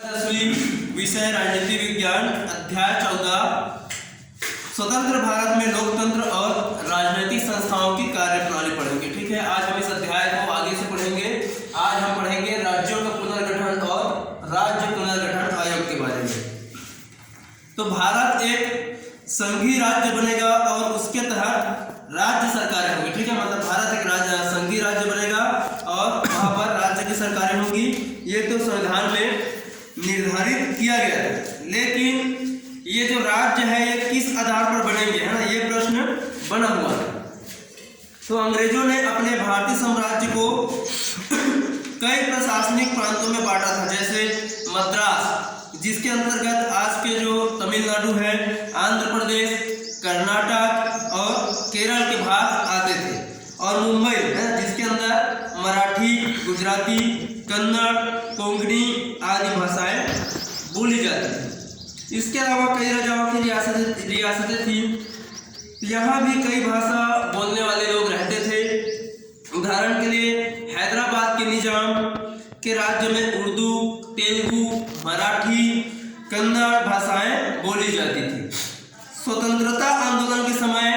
विषय राजनीति विज्ञान अध्याय 14 स्वतंत्र भारत में लोकतंत्र और राजनीतिक संस्थाओं की कार्यप्रणाली पढ़ेंगे। ठीक है, आज हम इस अध्याय को आगे से पढ़ेंगे। आज हम पढ़ेंगे राज्यों का पुनर्गठन और राज्य पुनर्गठन आयोग के बारे में। तो भारत एक संघीय राज्य बनेगा और उसके तहत राज्य सरकारें होंगी। ठीक है, मतलब भारत एक संघीय राज्य बनेगा और वहां पर राज्य की सरकारें होंगी। ये तो संविधान में निर्धारित किया गया है, लेकिन ये जो राज्य है ये किस आधार पर बनेंगे, है ना, ये प्रश्न बना हुआ है। तो अंग्रेजों ने अपने भारतीय साम्राज्य को कई प्रशासनिक प्रांतों में बांटा था, जैसे मद्रास, जिसके अंतर्गत आज के जो तमिलनाडु है, आंध्र प्रदेश, कर्नाटक और केरल के भाग आते थे, और मुंबई है जिसके अंदर मराठी, गुजराती, कन्नड़, कोंकणी आदि भाषाएं बोली जाती थी। इसके अलावा कई राजाओं की रियासतें थी, यहाँ भी कई भाषा बोलने वाले लोग रहते थे। उदाहरण के लिए हैदराबाद के निजाम के राज्य में उर्दू, तेलुगु, मराठी, कन्नड़ भाषाएं बोली जाती थी। स्वतंत्रता आंदोलन के समय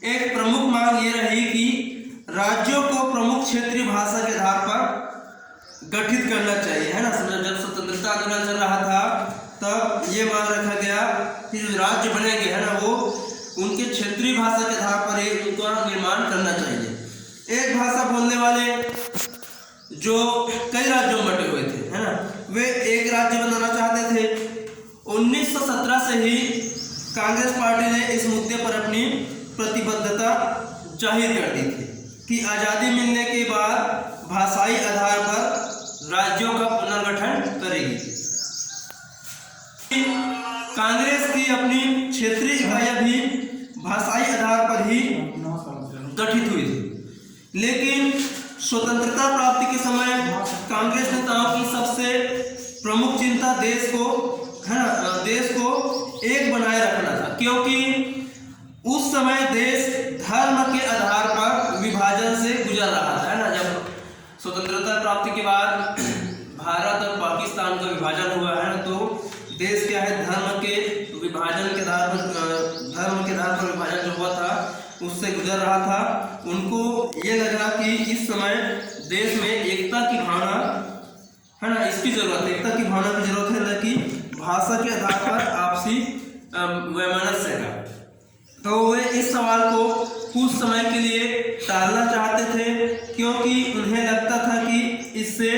एक प्रमुख मांग ये रही कि राज्यों को प्रमुख क्षेत्रीय भाषा के आधार पर गठित करना चाहिए, है ना। जब स्वतंत्रता आंदोलन चल रहा था तब ये मांग रखा गया कि जो राज्य बनेंगे, है ना, वो उनके क्षेत्रीय भाषा के आधार पर ही उनका निर्माण करना चाहिए। एक भाषा बोलने वाले जो कई राज्यों में बटे हुए थे, है ना, वे एक राज्य बनाना चाहते थे। 1917 से ही कांग्रेस पार्टी ने इस मुद्दे पर अपनी प्रतिबद्धता जाहिर कर दी थी कि आज़ादी मिलने के बाद भाषाई आधार पर राज्यों का पुनर्गठन करेगी। कांग्रेस की अपनी क्षेत्रीय इकाइयां भी भाषाई आधार पर ही गठित हुई थी, लेकिन स्वतंत्रता प्राप्ति के समय कांग्रेस नेताओं की सबसे प्रमुख चिंता देश को, है ना, देश को एक बनाए रखना था, क्योंकि उस समय देश धर्म के आधार पर विभाजन से गुजर रहा था, है ना। जब स्वतंत्रता प्राप्ति के बाद भारत और पाकिस्तान का विभाजन हुआ है ना, तो देश क्या है, धर्म के आधार पर विभाजन जो हुआ था उससे गुजर रहा था। उनको ये लगा कि इस समय देश में एकता की भावना, है ना, इसकी जरूरत है, एकता की भावना की जरूरत है, न कि भाषा के आधार पर आपसी वैमनस्य का। तो वे इस सवाल को कुछ समय के लिए टालना चाहते थे, क्योंकि उन्हें लगता था कि इससे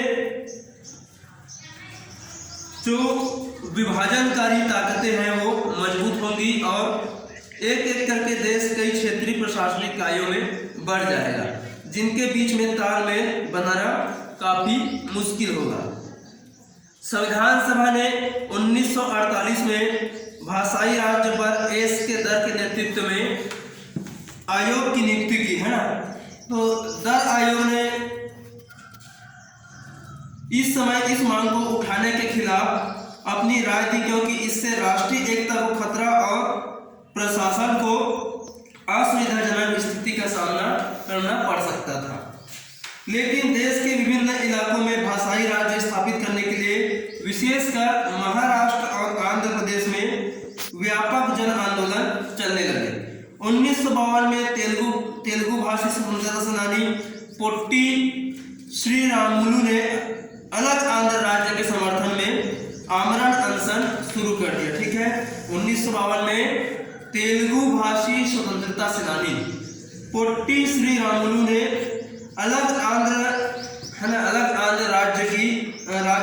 जो विभाजनकारी ताकतें हैं वो मजबूत होंगी और एक एक करके देश कई क्षेत्रीय प्रशासनिक इकाइयों में बढ़ जाएगा, जिनके बीच में तालमेल बनाना काफी मुश्किल होगा। संविधान सभा ने 1948 में भाषाई राज्य पर एस के दर के नेतृत्व में आयोग की नियुक्ति की, है ना। तो दर आयोग ने इस समय इस मांग को उठाने के खिलाफ अपनी राय दी, क्योंकि इससे राष्ट्रीय एकता को खतरा और प्रशासन को असुविधाजनक स्थिति का सामना करना पड़ सकता था। लेकिन देश के विभिन्न इलाकों में भाषाई राज्य स्थापित करने के लिए विशेषकर महाराष्ट्र और आंध्र प्रदेश में व्यापक जन आंदोलन चलने लगे। 1952 में तेलुगु भाषी स्वतंत्रता सेनानी पोट्टी श्रीरामुलु ने अलग आंध्र राज्य के समर्थन में आमरण अनशन शुरू कर दिया। ठीक है, 1952 में तेलुगु भाषी स्वतंत्रता सेनानी पोट्टी श्रीरामुलु ने अलग आंध्र राज्य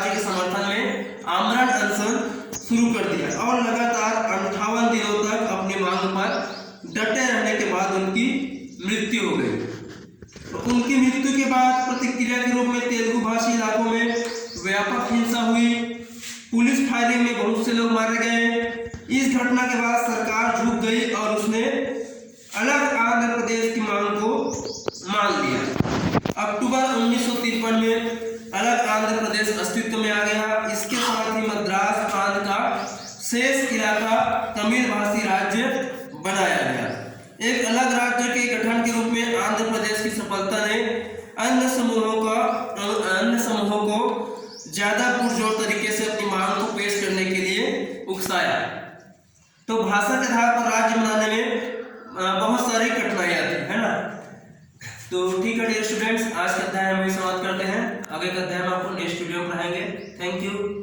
के समर्थन में आमरण अनशन शुरू कर दिया और लगातार 58 दिनों तक अपनी मांग पर डटे रहने के बाद उनकी मृत्यु हो गई। तो उनकी मृत्यु के बाद प्रतिक्रिया के रूप में तेलुगु भाषी इलाकों में व्यापक हिंसा हुई, पुलिस फायरिंग में बहुत से लोग मारे गए। इस घटना के बाद सरकार झुक गई और उसने अलग आंध्र प्रदेश की मांग को मान लिया। अक्टूबर 1953 में अलग आंध्र प्रदेश अस्तित्व में आ गया। इसके साथ ही मद्रास प्रांत का शेष इलाका तमिल भाषी राज्य बनाया गया। एक अलग राज्य के गठन के रूप में आंध्र प्रदेश की सफलता ने अन्य समूहों को ज्यादा पुरजोर तरीके से तो भाषा के आधार पर राज्य बनाने में बहुत सारी कठिनाई आती है ना। तो ठीक है डियर स्टूडेंट्स, आज का अध्याय हम समाप्त करते हैं। आगे का अध्याय हम आपको नेक्स्ट वीडियो में पढ़ाएंगे। Thank you.